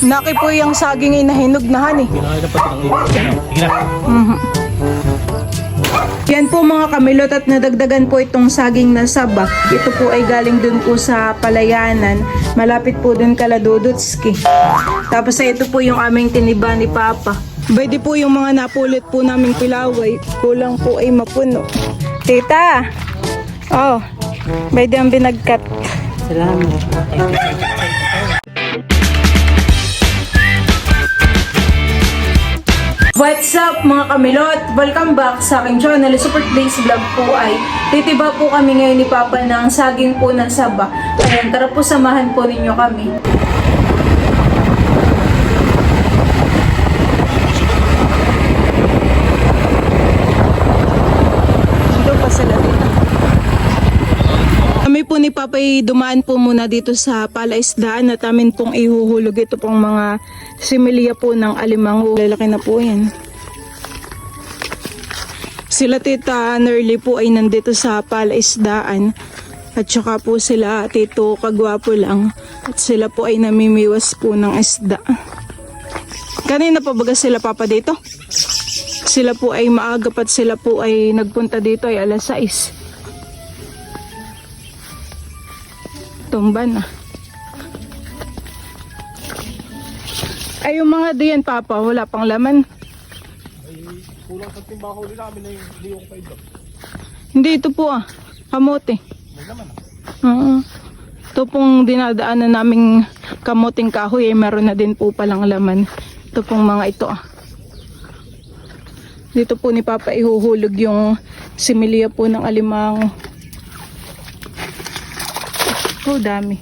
Naki po yung saging ay nahinog na han eh. Kinain na pati ng ibon. Sige na. Yan po mga kamilot at nadagdagan po itong saging na saba. Ito po ay galing dun po sa Palayanan. Malapit po dun kala Dudutski. Tapos ay ito po yung aming tiniba ni Papa. Pwede po yung mga napulot po naming pilaway. Kulang po ay mapuno. Tita! Oh, pwede ang binagkat. Salamat. What's up mga kamilot? Welcome back sa aking channel. Super Today's Vlog po ay titiba po kami ngayon ni Papa ng saging po ng saba. Ayan, tara po samahan po ninyo kami. Dito pa sila dito. Kami po ni Papa ay dumaan po muna dito sa palaisdaan at amin pong ihuhulog ito pong mga similya po ng alimango. Lalaki na po yan. Sila Tita Nerly po ay nandito sa palaisdaan at saka po sila Tito Kagwapo lang at sila po ay namimiwas po ng isda. Kanina pa baga sila Papa dito? Sila po ay maaga at sila po ay nagpunta dito ay alas 6. Tumba na. Ay yung mga diyan Papa, wala pang laman. Ay, kulang sa timbaho nila kami na yung liyong kayo. Hindi ito po kamote. May naman Oo. Ito pong dinadaanan naming kamoting kahoy ay meron na din po palang laman. Ito pong mga ito Dito po ni Papa ihuhulog yung similya po ng alimango. Oh, dami.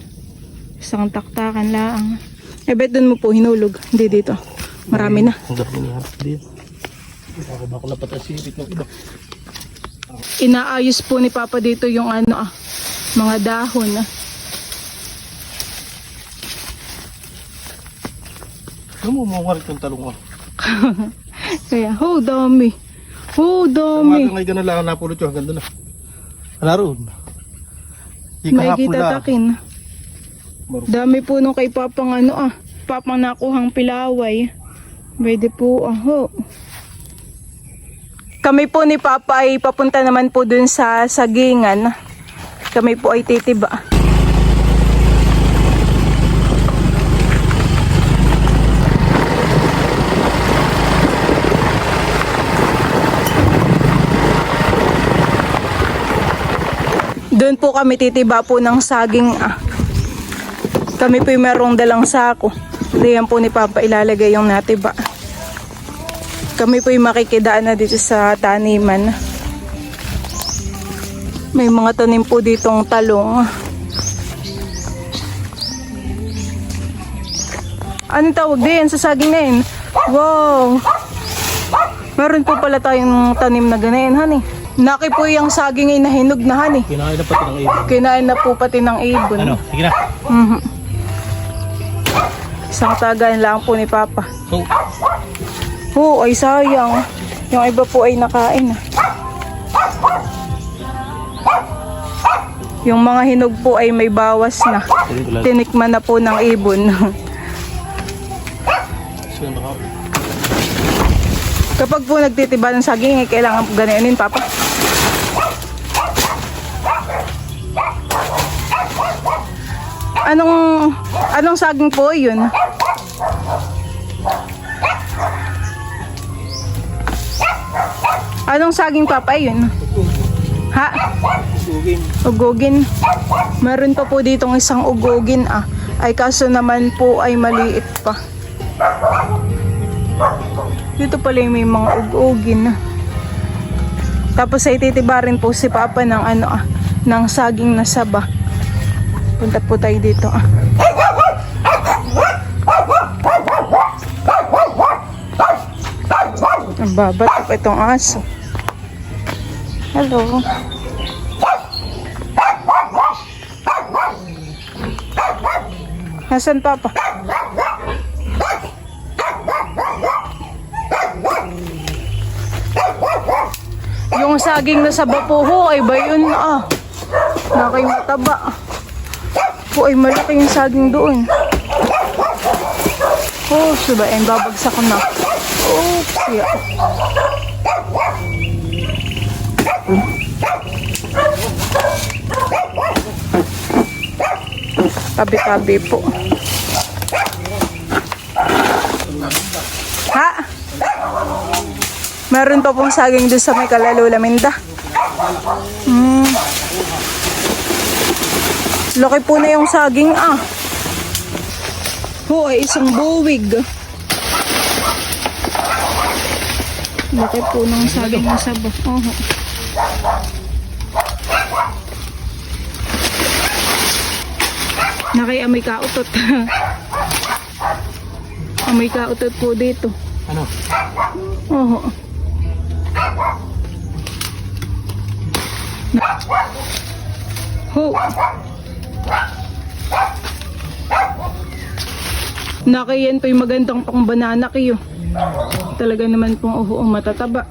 Isang taktakan lang. Bet dun mo po hinulog. Hindi dito. Marami na. Ang dami niya. Dito. Ako ba ako napatasipit ng iba. Inaayos po ni Papa dito yung mga dahon. Namumuharit yung talong ko. Kaya, dami. Dami. Tumaga ngayon na lang napulot yung hanggang doon na. Naroon. May kitatakin. Dami po nung kay Papang Papang nakuhang pilaway. Pwede po Kami po ni Papa ay papunta naman po dun sa sagingan. Kami po ay titiba. Doon po kami titiba po ng saging. Kami po yung merong dalang sako. Diyan po ni Papa ilalagay yung natiba. Kami po yung makikidaan na dito sa taniman. May mga tanim po ditong talong. Anong tawag din sa saging na yun? Wow! Meron po pala tayong tanim na ganayan, honey. Naki po yung saging ay nahinog na han eh. Kinain na pati ng ibon. Kinain na po pati ng ibon. Ano? Sige na. Isang tagaan lang po ni Papa. Oh. Ay sayang. Yung iba po ay nakain. Yung mga hinog po ay may bawas na. Tinikman na po ng ibon. Kapag po nagtitiba ng saging ay kailangan po ganayanin Papa. Anong saging po yun? Anong saging Papa yun? Ha? Ugugin. Meron pa po ditong isang ugugin Ay kaso naman po ay maliit pa. Dito pala yung may mga ugugin. Tapos ay titiba rin po si Papa ng ng saging na saba. Punta po tayo dito Ang babat pa itong aso. Hello. Nasaan Papa? Yung saging na sa bapuho ay ba yun nakay mataba. Ay malaki yung saging doon. Oh, suba, babagsak ko na. Oops, yeah. Tabi-tabi po. Ha? Meron pa pong saging doon sa may Kalalo, Laminda. Laki po na yung saging ay isang buwig. Laki po ng saging na sabo. Amoy kautot. Amoy kautot po dito. Ano? Nakayan po yung magandang pang banana kayo. Talaga naman pong matataba.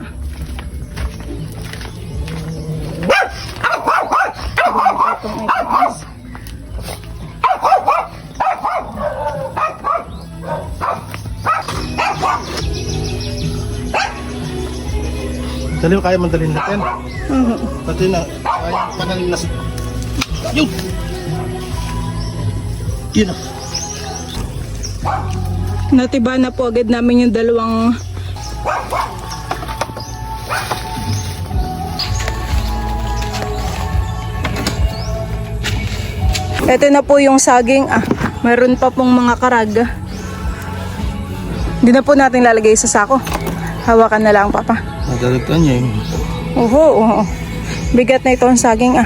Dali kaya mandalin natin. Pati na, kaya panalin na. Yun! Yun na. Natiba na po agad namin yung dalawang ito na po yung saging. Meron pa pong mga karag. Hindi na po natin lalagay sa sako. Hawakan na lang, Papa. Nadalagtan niya eh. Oo. Bigat na ito ang saging.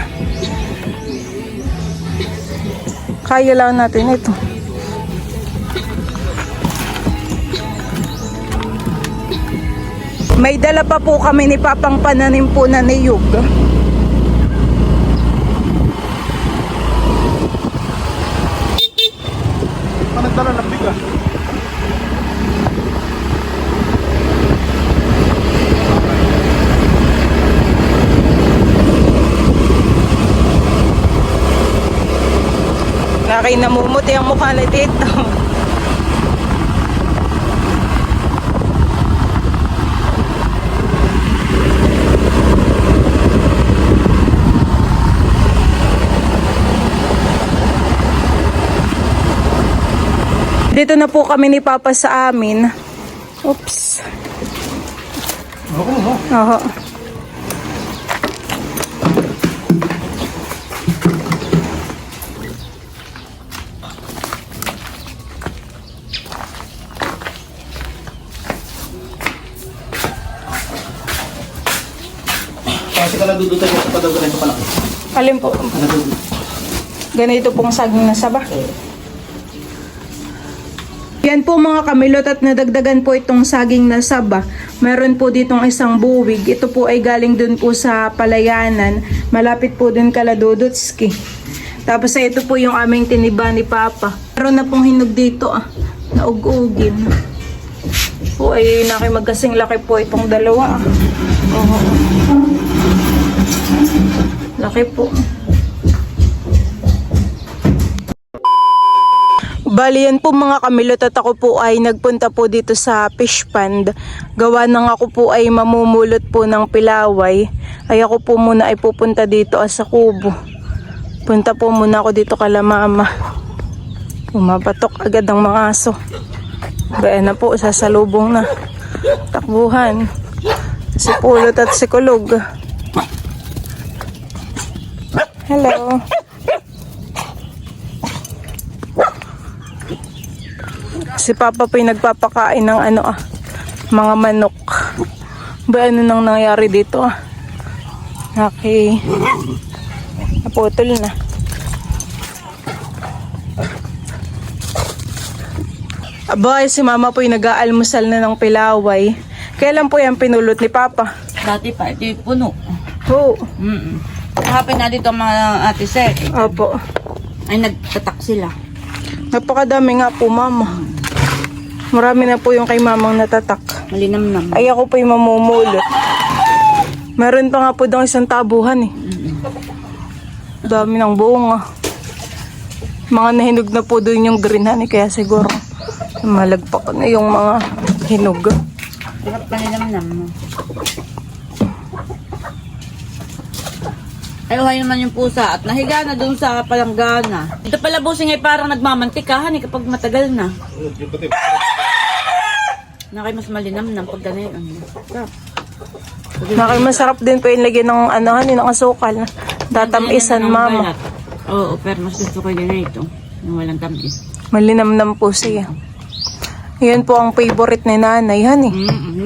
Kaya lang natin ito. May dala pa po kami ni Papang pananim po na niyog. Nagdala ng bigas. Namumuti ang mukha na dito. Dito na po kami ni Papa sa amin. Oops. Oo. Kasi ka nadudutan sa padagulan ito palaki. Alin po? Ganito pong saging na saba. Yan po mga kamilot at nadagdagan po itong saging na saba. Meron po ditong isang buwig. Ito po ay galing dun po sa Palayanan. Malapit po dun kala Dudutski. Tapos ito po yung aming tiniba ni Papa. Meron na pong hinog dito na ug-ugin. Po ay nakimagkasing laki po itong dalawa. Laki po. Bali yan po mga kamilot at ako po ay nagpunta po dito sa fish pond. Gawa nang ako po ay mamumulot po ng pilaway. Ay ako po muna ay pupunta dito sa kubo. Punta po muna ako dito kala mama. Pumapatok agad ang mga aso. Gaya na po, sasalubong na. Takbuhan. Si Pulot at si Kulog. Hello. Si Papa po'y nagpapakain ng mga manok. Ba ano nang nangyari dito Okay. Naputol na. Aba, si Mama po'y nag-aalmusal na ng pilaway. Kailan po yan pinulot ni Papa? Dati pa, ito yung puno. Oo. Hapin na dito ang mga ate sir. Opo. Ay nagtatak sila. Napakadami nga po, Mama. Marami na po yung kay Mamang natatak. Malinamnam. Ay ako po'y mamumulot. Meron pa nga po daw isang tabuhan Dami ng bunga. Mga nahinog na po doon yung green honey, kaya siguro Malagpak na yung mga hinog. Sarap pa nilamnam mo. Ay, uhay naman yung pusa at nahiga na doon sa palanggana. Ito pala busing ay parang nagmamantikahan eh kapag matagal na. Nakay mas malinamnam pag gano'n. Sarap. Nakay masarap din po yung lagyan ng ng asukal. Tatamisan, mama. Oo, pero mas gusto ko yun ito. Yung walang tamis. Malinamnam po siya. Yan po ang favorite ni nanay, han eh.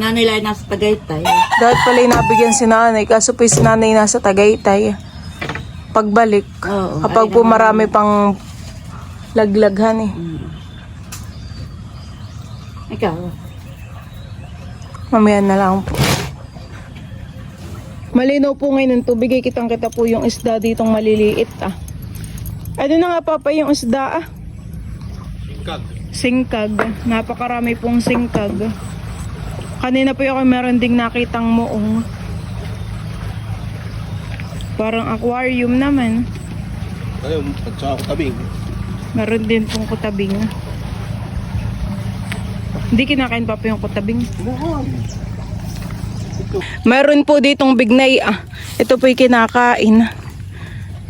Nanay lang nasa Tagaytay. Dahil pala nabigyan si nanay, kaso po si nanay nasa Tagaytay. Pagbalik, Oo, kapag po marami pang laglaghan eh. Ikaw? Mamaya na lang po. Malinaw po ngayon ng tubig, ay kitang-kita po yung isda ditong maliliit ah. Ano na nga papa yung isda ah? Singkag. Napakarami pong singkag. Kanina po yung meron ding nakitang muong. Parang aquarium naman. Ayun, at saka kutabing. Meron din pong kutabing. Hindi kinakain pa po yung kutabing. Meron po ditong bignay ah. Ito po yung kinakain.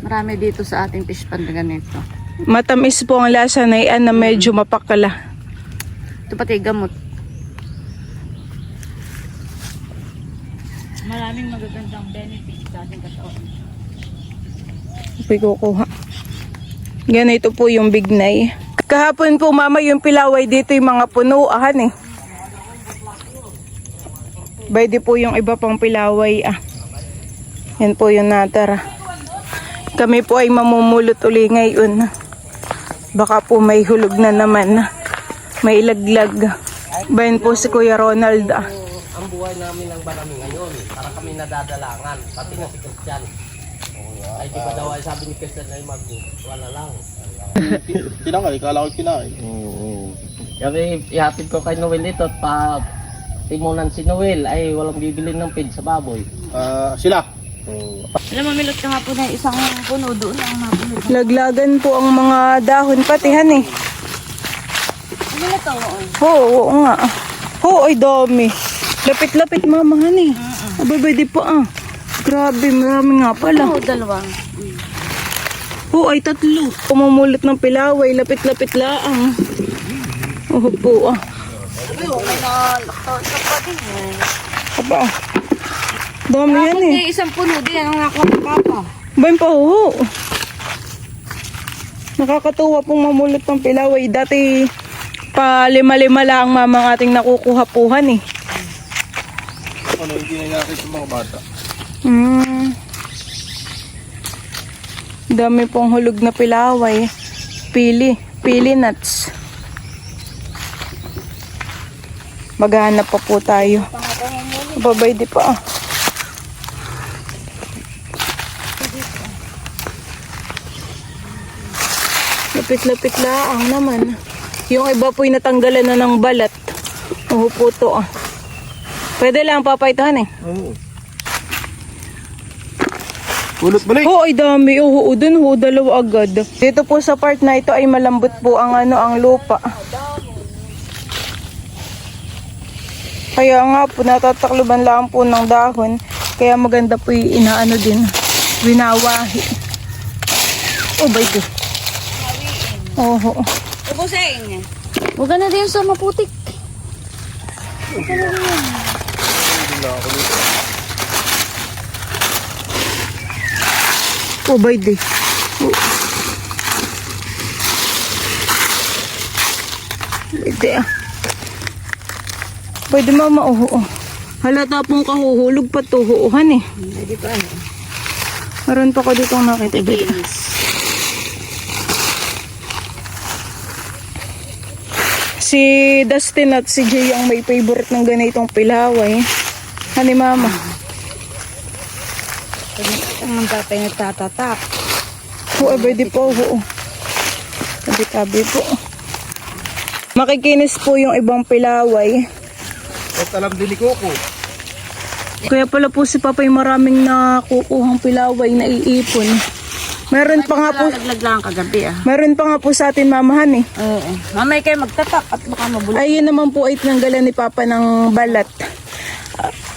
Marami dito sa ating fish pond na ganito. Matamis po ang lasa na iyan na medyo mapakala. Ito pati gamot. Maraming magagandang benefits sa ating katawan. Ito yung kukuha. Ganito po yung bignay. Kahapon po mama yung pilaway dito yung mga punuan eh. Pwede po yung iba pang pilaway ah. Yan po yung natara. Kami po ay mamumulot uli ngayon. Baka po may hulog na naman. May laglag. Bayan po si Kuya Ronald ah. Ang buhay namin ng barami ngayon, para kami nadadalangan, pati na si Christian. Ay di ba daw ay sabi ni Christian ay wala lang. Kinakay, kala ko kinain. Kasi ihatid ko kay Noel ito at pa timunan si Noel ay walang bibili ng feed sa baboy. Sila. Alam mo, milot ka nga po na isang puno doon ang mapulot. Laglagan po ang mga dahon patihan eh. Ano na to? Oo nga. Oo, ay dami. Lapit-lapit mamahan eh. Abay, pwede pa ah. Grabe, marami nga pala. Oo, dalawa. Oo, ay tatlo. Pumamulot ng pilaway, lapit-lapit laang. Oo po ah. Sabi mo, may nalaktawan ka pa din eh. Aba, dami yan eh. Hindi, isang puno din ang nakuha ng papa. Bayan pa oo. Nakakatuwa pong mamulot ng pilaway. Dati pa lima-lima lang mama ating nakukuha-puhan eh. Ano, hindi na nakita sa mga bata. Dami pong hulog na pilaway. Pili nuts. Maghanap pa po tayo. Babay di pa ah. Lapit-lapit laang naman. Yung iba po'y natanggalan na ng balat. Oo po to ah. Pwede lang papaytahan eh. Oo. Ulot balik. Oo, ay dami. Oo, dun ho, dalawa agad. Dito po sa part na ito ay malambot po ang ang lupa. Kaya nga po, natatakluban lang po ng dahon. Kaya maganda po yung inaano din. Winawahi. Oh, by God. Oo. Ubusing. Huwag ka na din sa maputik. Huwag ka na din. Oh, by day. Oh. Pwede ah. Pwede mama, oo. Halata pong kahuhulog pa to, huuhan eh. Hindi pa. Meron pa ko dito nakita. Si Dustin at si Jay ang may favorite ng ganitong pilaway. Hani mama. Ang tatay nagtatatak. Oo, pwede po. Oo. Tabi-tabi po. Makikinis po yung ibang pilaway. At alam din ni Coco. Kaya pala po si Papa yung maraming nakukuhang pilaway na iipon. Meron pa nga po, Laglag lang kagabi ah. meron pa nga po sa atin mamahan eh. Oo. Mamay kayo magtatak at baka mabulok. Ayun naman po ay tinanggalan ni Papa ng balat.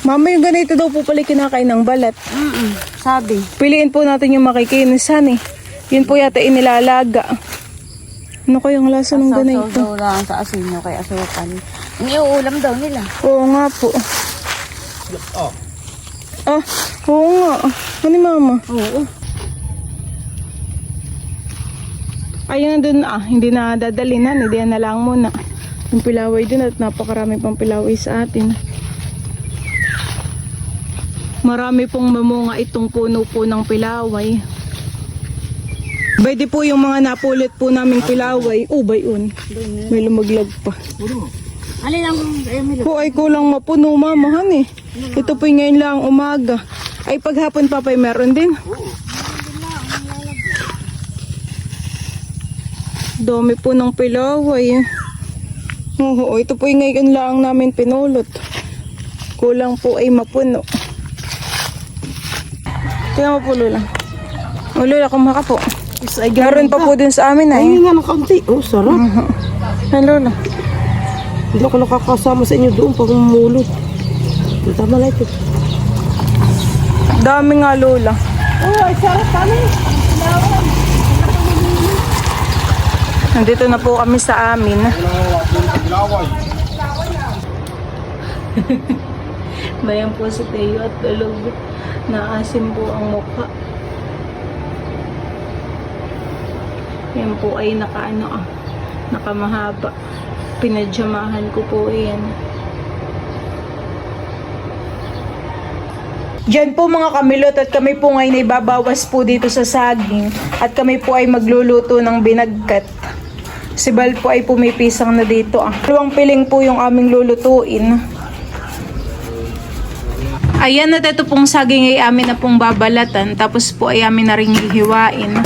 Mama, yung ganito daw po pala kinakain ng balat. Sabi. Piliin po natin yung makikinisan eh. Yun po yata inilalaga. Ano kayang lasa ng ganito? Daw lang sa asin nyo kay asukan. Ang iuulam daw nila. Oo nga po. Ah, oo nga. Ano mama? Oo. Ayun na dun hindi na dadalinan. Hindi na lang muna. Yung pilaway dun at napakarami pang pilaway sa atin. Marami pong mamunga itong puno po ng pilaway. Pwede po yung mga napulot po naming pilaway. Bayon. May lumaglag pa. Alin lang Emily. Po ay kulang mapuno mamahan eh. Ito po yung ngayon lang umaga. Ay paghapon pa pa'y meron din. Dami po ng pilaway. Oo, ito po yung ngayon lang namin pinulot. Kulang po ay mapuno. Tingnan mo po Lola. O Lola, kumaka po. Meron pa po din sa amin ay. Ay, nga ng kaunti. Oh, sarap. Ay Lola. Hindi ako nakakasama sa inyo doon pag umulot. Tama na ito. Dami nga Lola. Oh, ay sarap kami. Nandito na po kami sa amin. Bayan po si Teo at tulog. Naasim po ang mukha. Yan po ay nakamahaba. Pinadyamahan ko po yan. Diyan po mga kamilot at kami po ngayon ay babawas po dito sa saging at kami po ay magluluto ng binagkat. Si Bal po ay pumipisang na dito. Dalawang piling po yung aming lulutuin. Ayan at ito pong saging ay amin na pong babalatan tapos po ay amin na rin hihiwain.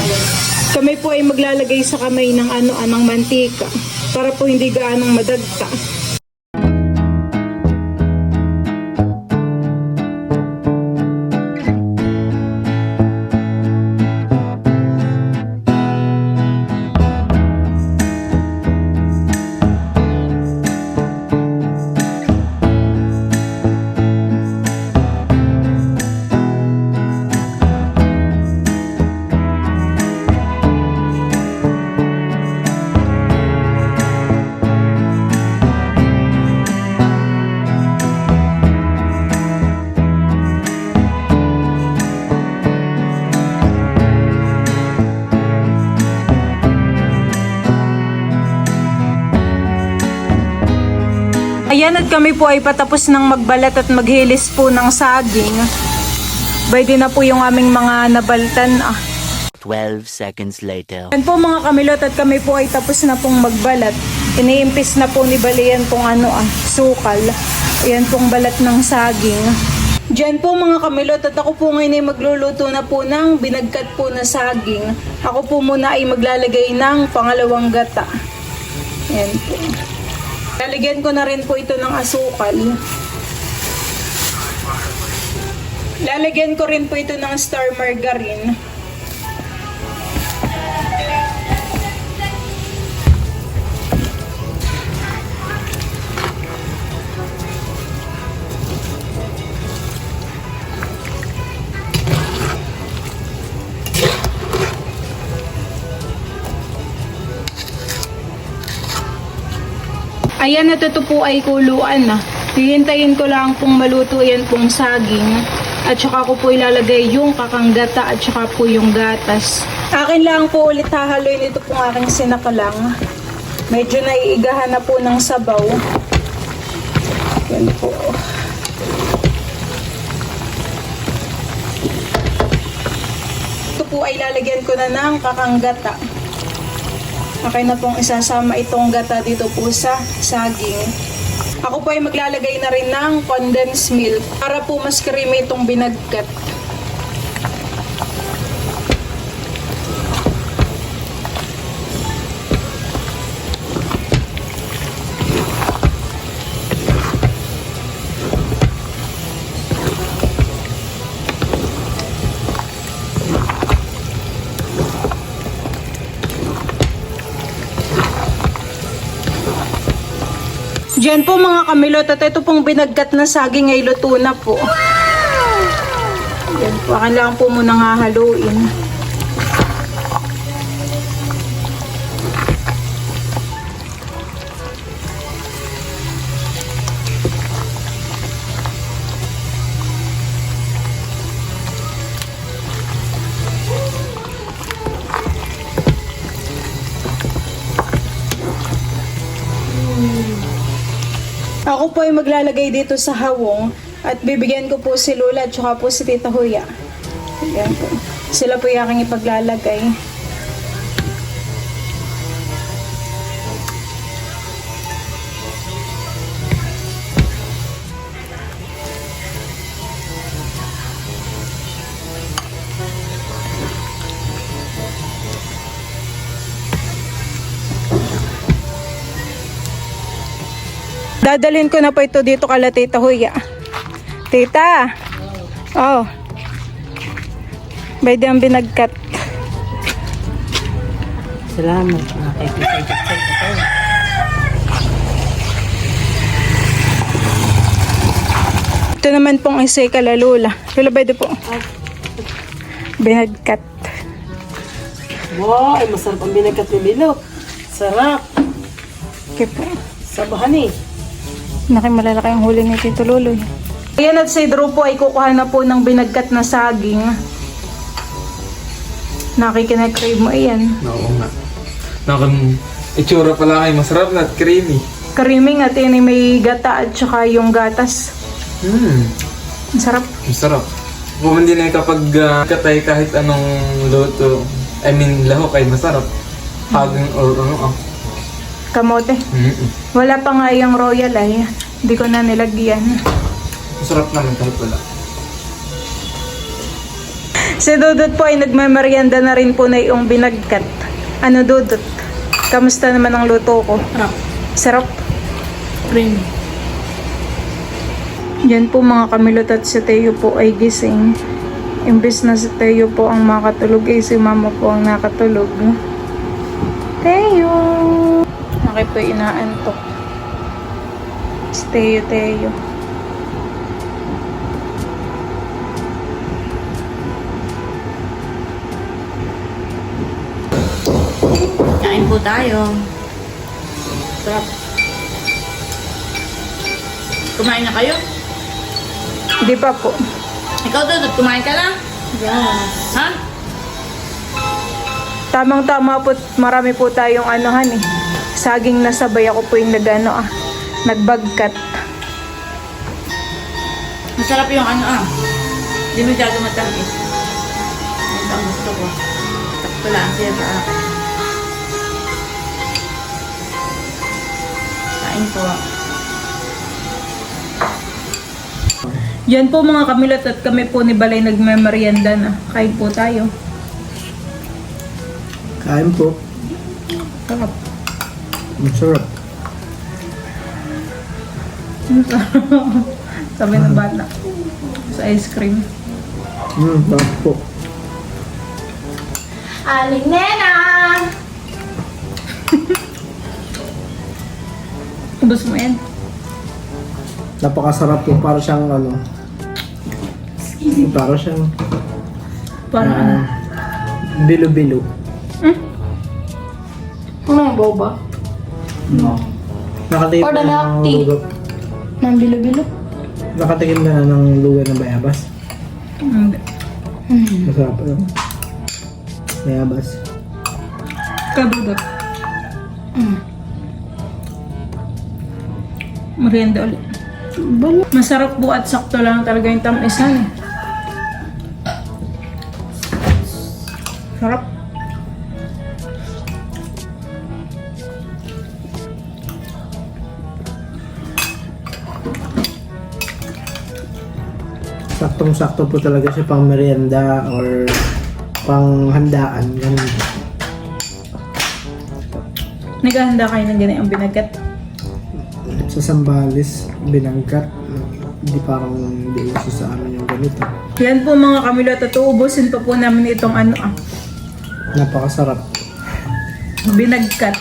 Kami po ay maglalagay sa kamay ng anong mantika para po hindi gaanong madagta. Ayan at kami po ay patapos ng magbalat at maghilis po ng saging. Pwede na po yung aming mga nabaltan. 12 seconds later. Ayan po mga kamilot at kami po ay tapos na pong magbalat. Iniimpis na po ni Balian pong sukal. Ayan pong balat ng saging. Diyan po mga kamilot at ako po ngayon ay magluluto na po ng binagkat po na saging. Ako po muna ay maglalagay ng pangalawang gata. Ayan po. Lalagyan ko na rin po ito ng asukal. Lalagyan ko rin po ito ng star margarine. Ayan at ito po ay kuluan na. Hihintayin ko lang pong maluto yan pong saging. At saka ko po ilalagay yung kakanggata at saka po yung gatas. Akin lang po ulit hahaluin ito pong aking sinakalang. Medyo naiigahan na po ng sabaw. Yan po. Ito po ay lalagyan ko na ng kakanggata. Okay na pong isasama itong gata dito po sa saging. Ako po ay maglalagay na rin ng condensed milk para po mas creamy itong binagkat. Diyan po mga kamilot at ito pong binagkat na saging ay luto na po. Yan po, akin lang po munang hahaluin. Ako po ay maglalagay dito sa hawong at bibigyan ko po si Lola at saka po si Tita Huya. Ayan po. Sila po yung aking ipaglalagay. Dadalhin ko na po ito dito kala Tita Huya. Tita! Oh. Pwede ang binagkat. Salamat. Nakikisay-kisay ka tayo. Ito naman pong isay kala Lola. Lola, pwede po. Binagkat. Wow, ay masarap ang binagkat ni Bilot. Sarap. Okay po. Sabahan eh. Malalaki ang huli ni Tito Loloy. Ayan at si Drew po ay kukuha na po ng binagkat na saging. Nakikinag-crave mo iyan. Oo nga. Itsura pala kayo masarap na at creamy. Creamy at yan ay may gata at saka yung gatas. Ang sarap. Masarap. Kung hindi na kapag katay kahit anong luto, lahok ay masarap. Haging or ano Kamote. Wala pa nga yung royal ay. Hindi ko na nilagyan. Masarap naman kahit wala. Si Dudut po ay nagmamerienda na rin po na yung binagkat. Ano Dudut? Kamusta naman ang luto ko? Sarap. Sarap. Creamy. Yan po mga kamilot at si Teo po ay gising. Imbes na si Teo po ang makatulog ay si Mama po ang nakatulog. Teo! Nakay po inaantok. Si Teo. Kain po tayo. Sarap. Kumain na kayo? Hindi pa po. Ikaw, Dudut, kumain ka na? Yes. Ha? Tamang-tama po, marami po tayong anuhan eh. Saging na sabay ako po yung nagbagkat. Masarap yung Hindi masyado matamis. Ito ang gusto ko. Sakto lang siya sa akin. Kain po. Yan po mga kamilot at kami po ni Balay nagmemerienda na. Kain po tayo. Kain po. Sarap. Masarap. Sabi ng bata. Sa ice cream. Sarap po. Aling Nena! Ubus mo yan. Napakasarap po. Para siyang para siyang Parang bilo-bilo. Ano yung boba? Nakatikim Or the na milk ng tea. lugaw. Nang bilo-bilo? Nakatikim na ng lugaw ng bayabas. Hindi. Masarap yun. Bayabas. Kadudot. Merienda ulit. Masarap po at sakto lang talaga yung tamisan. Sarap. Saktong-sakto po talaga siya pang merienda or pang handaan. Ganun. Naghahanda kayo ng ganyan ang binagat. Sa Sambales, binangkat. Hindi parang hindi uso sa amin yung ganito. Yan po mga kamilot at uubusin pa po namin itong Napakasarap. binagkat.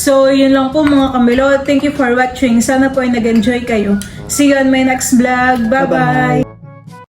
So, yun lang po mga kamilo. Thank you for watching. Sana po ay nag-enjoy kayo. See you on my next vlog. Bye-bye!